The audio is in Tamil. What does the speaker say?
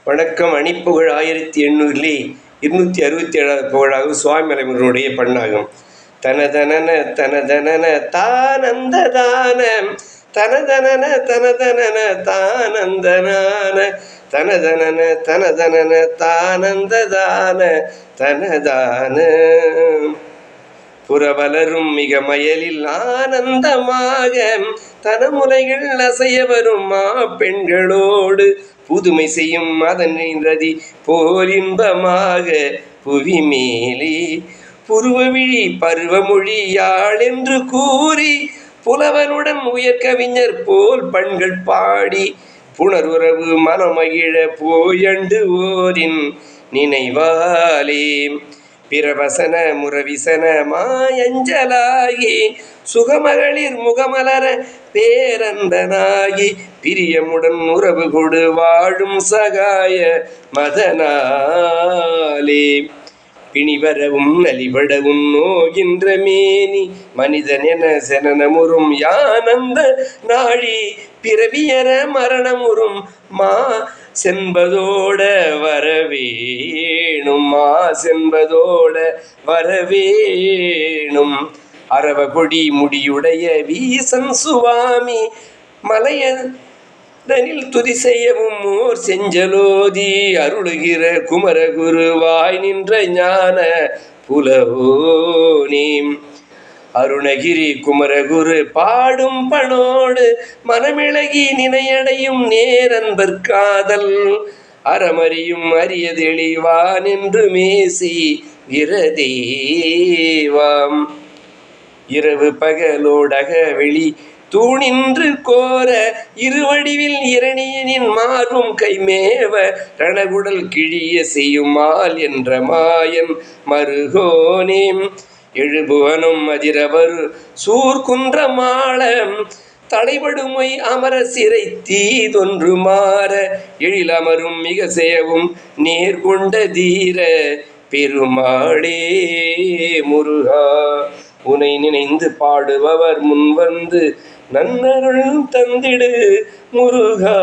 வணக்கம். அணிப்புகழ் 1800 புகழாகும் சுவாமி மலைமுருகனுடைய பண்ணாகும். தனதனன தனதனன தானந்ததான தனதனன தனதனன தானந்தனான தனதனன தனதனன தானந்ததான தனதான புறவலரும் மிக மயலில் ஆனந்தமாக தனமுலைகள் அசைய வரும் பெண்களோடு புதுமை செய்யும் அதன் ரதி போல் இன்பமாக புவி மேலே புருவவிழி பருவமொழி யாழ் என்று கூறி புலவனுடன் உயர்கவிஞர் போல் பண்கள் பாடி புணர்வுறவு மனமகிழ போயண்டு ஓரின் நினைவாலே பிரவசன முரவிசன மாயஞ்சலாகி சுகமகளிர் முகமலர பேரந்தனாகி பிரியமுடன் உறவு கொடு வாழும் சகாய மதனாலே பிணிவரவும் நலிபடவும் நோகின்ற மேனி மனிதன் என செனனமுறும் யானந்த நாழி பிறவியற மரணமுறும் மா சென்பதோட வரவேணும் மா சென்பதோட வரவேணும் அரவ கொடி முடியுடைய வீசன் சுவாமி மலையதனில் துதி செய்யவும் ஓர் செஞ்சலோதி அருளுகிற குமரகுருவாய் நின்ற ஞான புலவோனே அருணகிரி குமரகுரு பாடும் பணோடு மனமிளகி நினையடையும் நேரன்பர் காதல் அறமறியும் அரிய தெளிவான் என்று மேசி விரதேவாம் இரவு பகலோடக வெளி தூணின்று கோர இருவடிவில் இரணியனின் மாறும் கைமேவ ரணகுடல் கிழிய செய்யுமால் என்ற மாயன் மருகோனேம் எழுபுவனும் அதிரவரு சூர்குன்ற மாளம் தடைபடுமை அமர சிறை தீதொன்று மாற எழிலமரும் மிக செய்யவும் நேர்கொண்ட தீர பெருமாளே முருகா உனை நினைந்து பாடுபவர் முன்வந்து நன்னருள் தந்திடு முருகா.